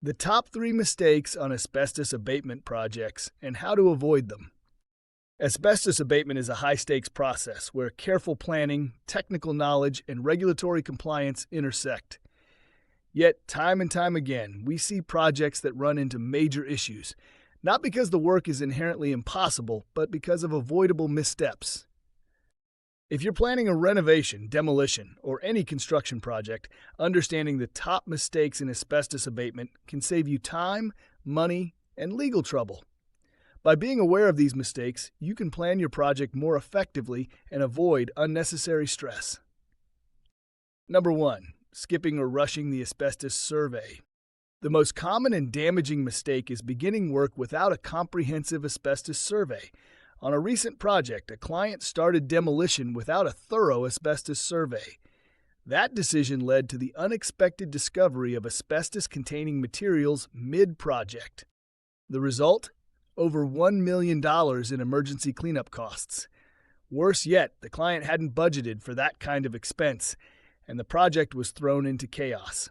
The top 3 mistakes on asbestos abatement projects and how to avoid them. Asbestos abatement is a high-stakes process where careful planning, technical knowledge, and regulatory compliance intersect. Yet, time and time again, we see projects that run into major issues, not because the work is inherently impossible, but because of avoidable missteps. If you're planning a renovation, demolition, or any construction project, understanding the top mistakes in asbestos abatement can save you time, money, and legal trouble. By being aware of these mistakes, you can plan your project more effectively and avoid unnecessary stress. Number 1. Skipping or rushing the asbestos survey. The most common and damaging mistake is beginning work without a comprehensive asbestos survey. On a recent project, a client started demolition without a thorough asbestos survey. That decision led to the unexpected discovery of asbestos-containing materials mid-project. The result? Over $1 million in emergency cleanup costs. Worse yet, the client hadn't budgeted for that kind of expense, and the project was thrown into chaos.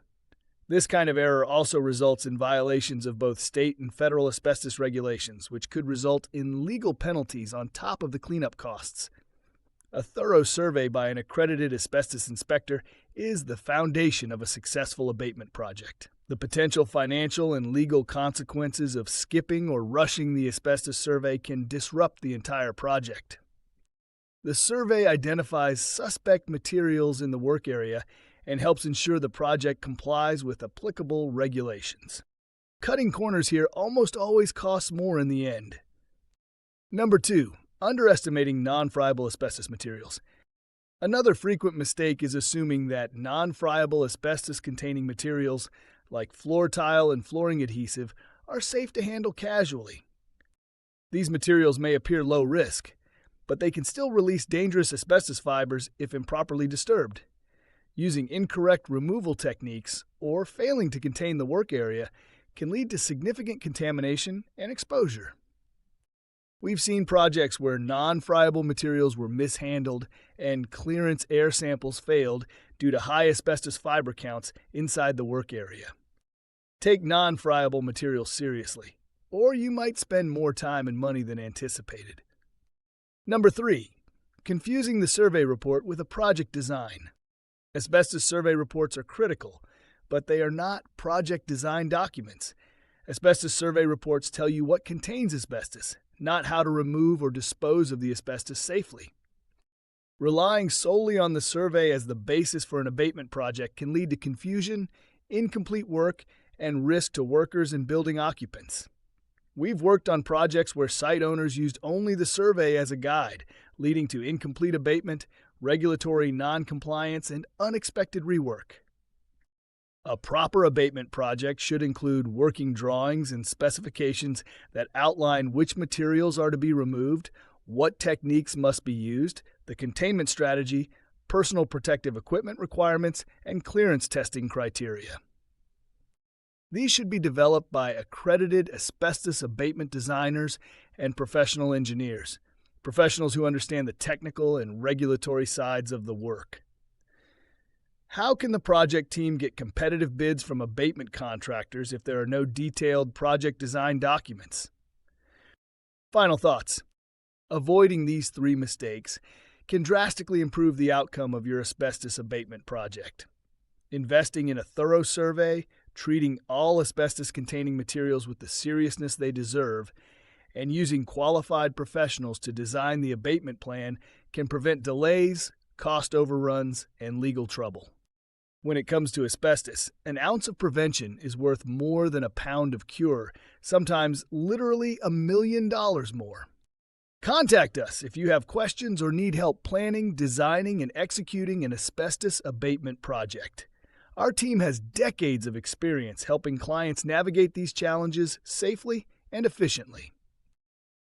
This kind of error also results in violations of both state and federal asbestos regulations, which could result in legal penalties on top of the cleanup costs. A thorough survey by an accredited asbestos inspector is the foundation of a successful abatement project. The potential financial and legal consequences of skipping or rushing the asbestos survey can disrupt the entire project. The survey identifies suspect materials in the work area and helps ensure the project complies with applicable regulations. Cutting corners here almost always costs more in the end. Number 2. Underestimating nonfryable asbestos materials. Another frequent mistake is assuming that nonfryable asbestos-containing materials, like floor tile and flooring adhesive, are safe to handle casually. These materials may appear low risk, but they can still release dangerous asbestos fibers if improperly disturbed. Using incorrect removal techniques or failing to contain the work area can lead to significant contamination and exposure. We've seen projects where non-friable materials were mishandled and clearance air samples failed due to high asbestos fiber counts inside the work area. Take non-friable materials seriously, or you might spend more time and money than anticipated. Number 3. Confusing the survey report with a project design. Asbestos survey reports are critical, but they are not project design documents. Asbestos survey reports tell you what contains asbestos, not how to remove or dispose of the asbestos safely. Relying solely on the survey as the basis for an abatement project can lead to confusion, incomplete work, and risk to workers and building occupants. We've worked on projects where site owners used only the survey as a guide, leading to incomplete abatement, regulatory non-compliance, and unexpected rework. A proper abatement project should include working drawings and specifications that outline which materials are to be removed, what techniques must be used, the containment strategy, personal protective equipment requirements, and clearance testing criteria. These should be developed by accredited asbestos abatement designers and professional engineers, professionals who understand the technical and regulatory sides of the work. How can the project team get competitive bids from abatement contractors if there are no detailed project design documents? Final thoughts. Avoiding these 3 mistakes can drastically improve the outcome of your asbestos abatement project. Investing in a thorough survey, treating all asbestos-containing materials with the seriousness they deserve, and using qualified professionals to design the abatement plan can prevent delays, cost overruns, and legal trouble. When it comes to asbestos, an ounce of prevention is worth more than a pound of cure, sometimes literally $1 million more. Contact us if you have questions or need help planning, designing, and executing an asbestos abatement project. Our team has decades of experience helping clients navigate these challenges safely and efficiently.